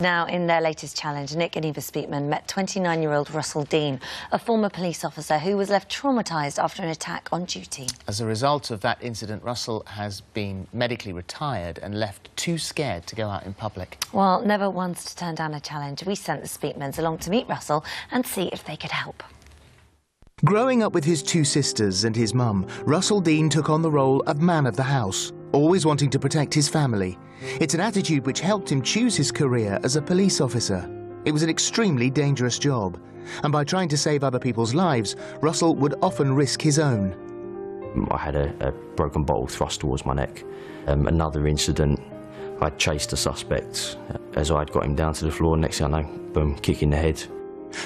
Now, in their latest challenge, Nick and Eva Speakman met 29-year-old Russell Dean, a former police officer who was left traumatised after an attack on duty. As a result of that incident, Russell has been medically retired and left too scared to go out in public. Well, never once to turn down a challenge, we sent the Speakmans along to meet Russell and see if they could help. Growing up with his two sisters and his mum, Russell Dean took on the role of man of the house, always wanting to protect his family. It's an attitude which helped him choose his career as a police officer. It was an extremely dangerous job, and by trying to save other people's lives, Russell would often risk his own. I had a broken bottle thrust towards my neck. Another incident, I chased a suspect as I'd got him down to the floor. Next thing I know, boom, kick in the head.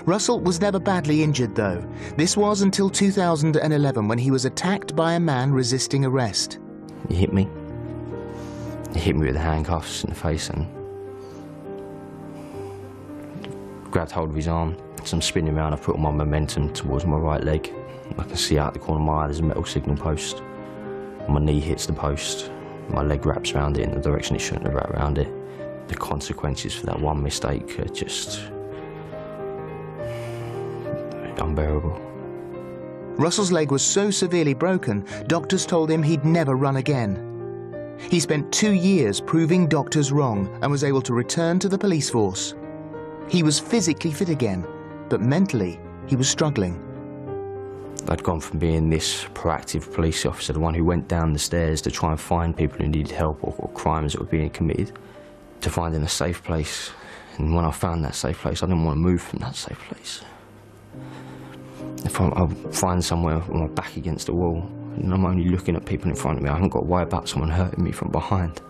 Russell was never badly injured, though. This was until 2011, when he was attacked by a man resisting arrest. He hit me. He hit me with the handcuffs in the face and grabbed hold of his arm. As I'm spinning around, I've put all my momentum towards my right leg. I can see out the corner of my eye there's a metal signal post. My knee hits the post. My leg wraps around it in the direction it shouldn't have wrapped around it. The consequences for that one mistake are just unbearable. Russell's leg was so severely broken, doctors told him he'd never run again. He spent 2 years proving doctors wrong and was able to return to the police force. He was physically fit again, but mentally he was struggling. I'd gone from being this proactive police officer, the one who went down the stairs to try and find people who needed help or crimes that were being committed, to finding a safe place. And when I found that safe place, I didn't want to move from that safe place. If I find somewhere with my back against the wall, and I'm only looking at people in front of me, I haven't got to worry about someone hurting me from behind.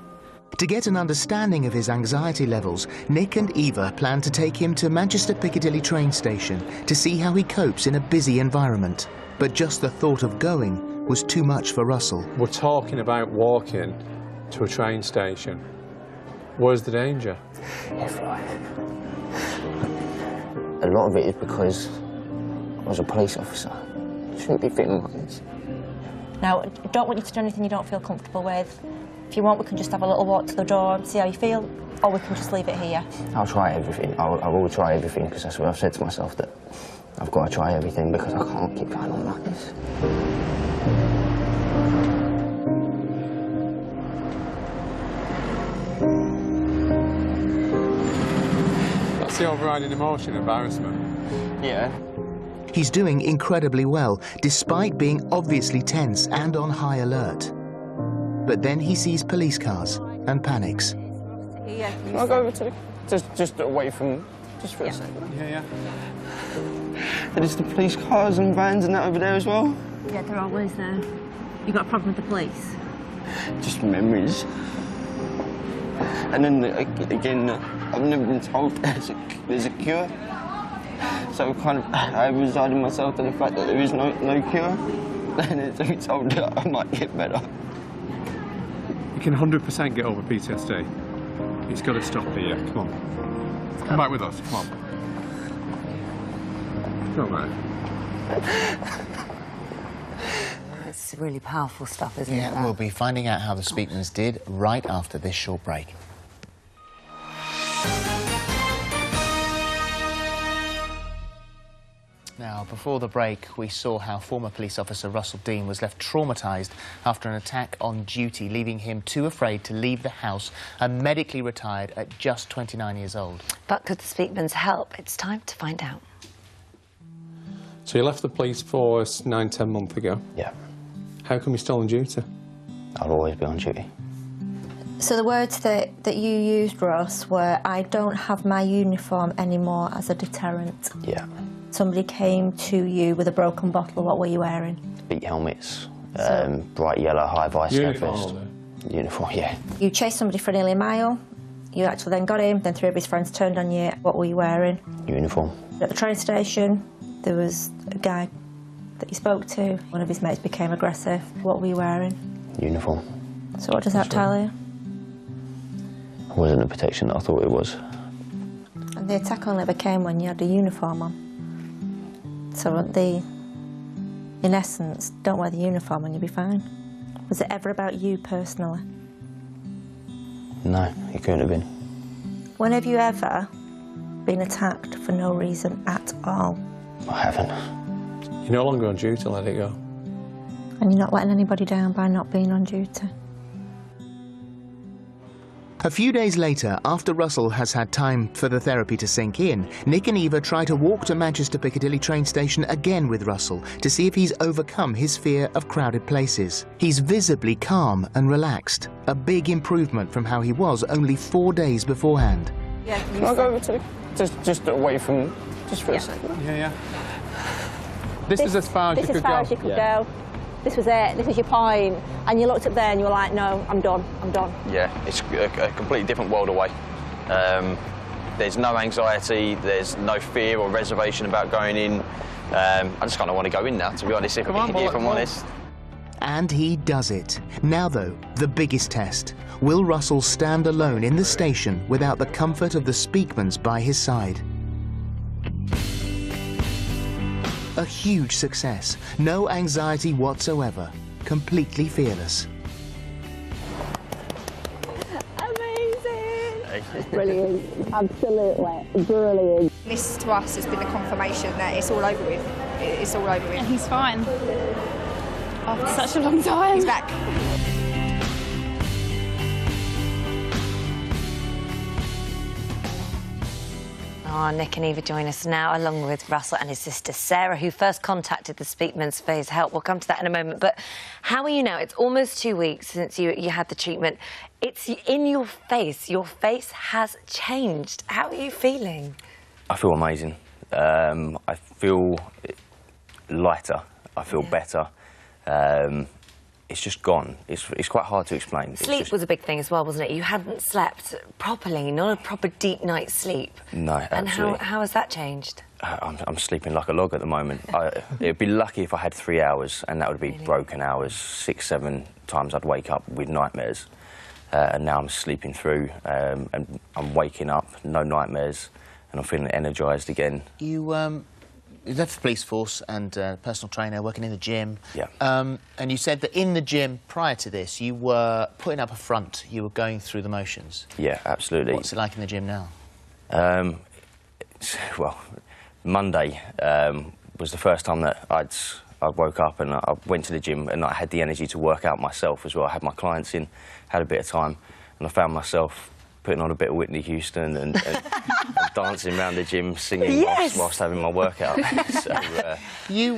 To get an understanding of his anxiety levels, Nick and Eva plan to take him to Manchester Piccadilly train station to see how he copes in a busy environment. But just the thought of going was too much for Russell. We're talking about walking to a train station. Where's the danger? Everywhere. A lot of it is because I was a police officer. I shouldn't be feeling like this. Now, I don't want you to do anything you don't feel comfortable with. If you want, we can just have a little walk to the door and see how you feel, or we can just leave it here. I'll try everything. I will try everything, because that's what I've said to myself, that I've got to try everything, because I can't keep going on like this. That's the overriding emotion, embarrassment. Yeah. He's doing incredibly well, despite being obviously tense and on high alert. But then he sees police cars and panics. Can I go over to just away from, just for a second? Yeah. And it's the police cars and vans and that over there as well? Yeah, they're always there. You got a problem with the police? Just memories. And then, again, I've never been told there's a cure. So kind of, I resigned myself to the fact that there is no cure. And to be told that I might get better. You can 100% get over PTSD. It's got to stop here. Come on. Come back with us. Come on. Come on, mate. It's really powerful stuff, isn't it? Yeah, we'll be finding out how the Speakmans did right after this short break. Now, before the break, we saw how former police officer Russell Dean was left traumatised after an attack on duty, leaving him too afraid to leave the house and medically retired at just 29 years old. But could the Speakmans help? It's time to find out. So you left the police force 9-10 months ago? Yeah. How come you're still on duty? I'll always be on duty. So the words that you used, Ross, were, I don't have my uniform anymore as a deterrent. Yeah. Somebody came to you with a broken bottle. What were you wearing? Beat helmets, bright yellow high-vis vest. Uniform, yeah. You chased somebody for nearly a mile. You actually then got him, then 3 of his friends turned on you. What were you wearing? Uniform. At the train station, there was a guy that you spoke to. One of his mates became aggressive. What were you wearing? Uniform. So what does that tell you? It wasn't the protection that I thought it was. And the attack only ever came when you had a uniform on. So in essence, don't wear the uniform and you'll be fine. Was it ever about you personally? No, it couldn't have been. When have you ever been attacked for no reason at all? I haven't. You're no longer on duty, let it go. And you're not letting anybody down by not being on duty? A few days later, after Russell has had time for the therapy to sink in, Nick and Eva try to walk to Manchester Piccadilly train station again with Russell to see if he's overcome his fear of crowded places. He's visibly calm and relaxed, a big improvement from how he was only 4 days beforehand. Yeah, Can I go over to... Just away from... Just for a second. Yeah. This is as far as you could go. This is as far as you could go. This was it, this was your point. And you looked up there and you were like, no, I'm done, I'm done. Yeah, it's a completely different world away. There's no anxiety, there's no fear or reservation about going in. I just kind of want to go in now, to be honest, if I'm honest. And he does it. Now though, the biggest test. Will Russell stand alone in the station without the comfort of the Speakmans by his side? A huge success. No anxiety whatsoever. Completely fearless. Amazing! Brilliant, absolutely brilliant. This to us has been the confirmation that it's all over with. It's all over with. And he's fine. After such a long time. He's back. Oh, Nick and Eva join us now, along with Russell and his sister Sarah, who first contacted the Speakmans for his help. We'll come to that in a moment. But how are you now? It's almost 2 weeks since you had the treatment. It's in your face. Your face has changed. How are you feeling? I feel amazing. I feel lighter. I feel better. It's just gone. It's quite hard to explain. Sleep was a big thing as well, wasn't it? You hadn't slept properly, not a proper deep night's sleep. No, absolutely. And how has that changed? I'm sleeping like a log at the moment. It'd be lucky if I had 3 hours, and that would be broken hours. 6, 7 times I'd wake up with nightmares. And now I'm sleeping through, and I'm waking up, no nightmares, and I'm feeling energised again. You left the police force and personal trainer, working in the gym. Yeah. And you said that in the gym, prior to this, you were putting up a front, you were going through the motions. Yeah, absolutely. What's it like in the gym now? Well, Monday was the first time that I woke up and I went to the gym and I had the energy to work out myself as well. I had my clients in, had a bit of time, and I found myself putting on a bit of Whitney Houston and dancing around the gym, singing whilst having my workout. So, you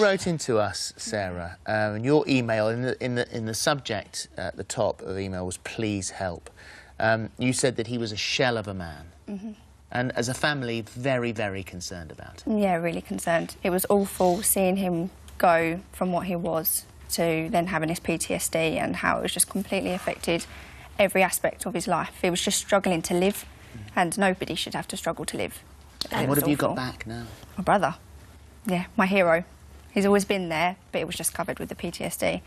wrote into us, Sarah, and your email in the subject at the top of the email was "Please help." You said that he was a shell of a man, and as a family, very, very concerned about him. Yeah, really concerned. It was awful seeing him go from what he was to then having his PTSD and how it was just completely affected every aspect of his life. He was just struggling to live, and nobody should have to struggle to live. And what have you got back now? My brother. Yeah, my hero. He's always been there, but it was just covered with the PTSD.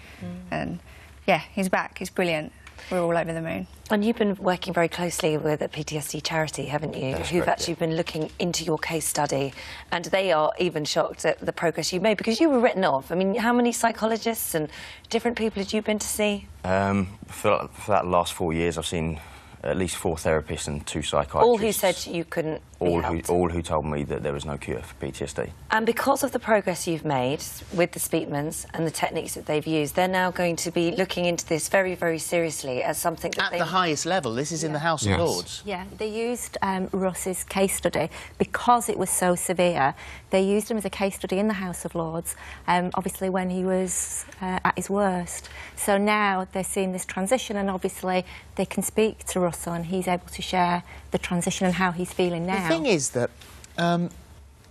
And yeah, he's back, he's brilliant. We're all over the moon. And you've been working very closely with a PTSD charity, haven't you? That's Who've correct, actually been looking into your case study, and they are even shocked at the progress you've made, because you were written off. I mean, how many psychologists and different people had you been to see? For that last 4 years, I've seen at least 4 therapists and 2 psychiatrists. All who said you couldn't be helped. All who told me that there was no cure for PTSD. And because of the progress you've made with the Speakmans and the techniques that they've used, they're now going to be looking into this very, very seriously as something that At the highest level. This is in the House of Lords. Yeah, they used Russ's case study because it was so severe. They used him as a case study in the House of Lords, obviously when he was at his worst. So now they're seeing this transition, and obviously they can speak to Russell and he's able to share the transition and how he's feeling now. The thing is that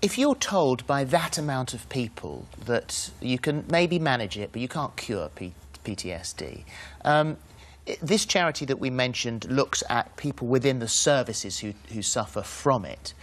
if you're told by that amount of people that you can maybe manage it, but you can't cure PTSD, this charity that we mentioned looks at people within the services who suffer from it.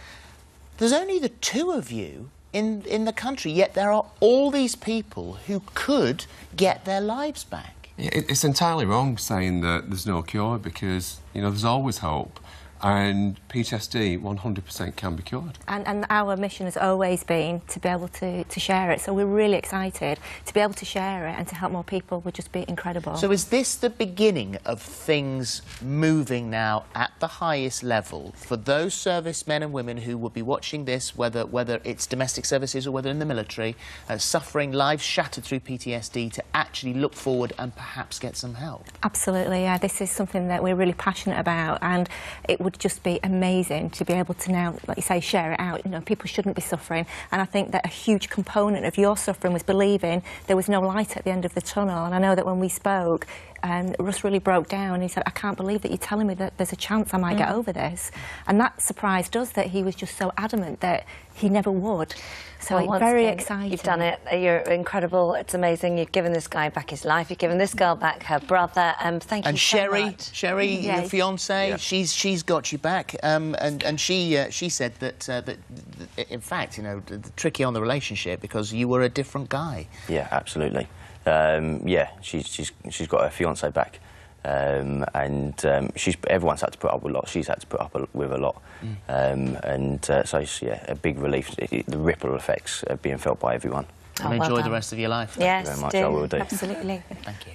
There's only the 2 of you in the country, yet there are all these people who could get their lives back. It's entirely wrong saying that there's no cure, because, you know, there's always hope. And PTSD 100% can be cured. And our mission has always been to be able to share it. So we're really excited to be able to share it and to help more people would just be incredible. So is this the beginning of things moving now at the highest level for those servicemen and women who will be watching this, whether it's domestic services or whether in the military, suffering, lives shattered through PTSD, to actually look forward and perhaps get some help? Absolutely, yeah. This is something that we're really passionate about, and it would just be amazing to be able to now, like you say, share it out. You know, people shouldn't be suffering, and I think that a huge component of your suffering was believing there was no light at the end of the tunnel. And I know that when we spoke, Russ really broke down. He said, I can't believe that you're telling me that there's a chance I might get over this. And that surprised us, that he was just so adamant that he never would. So well, very exciting. You've done it. You're incredible. It's amazing. You've given this guy back his life. You've given this girl back her brother. Thank you and so Sherry, much. Sherry, your fiancée, she's got you back. And she said that in fact, you know, tricky on the relationship because you were a different guy. Yeah, absolutely. Yeah, she's got her fiancé back, and everyone's had to put up with a lot. She's had to put up with a lot, so it's, yeah, a big relief. The ripple effects are being felt by everyone. And enjoy the rest of your life. Yes, Thank you very much. I will do. Absolutely. Thank you.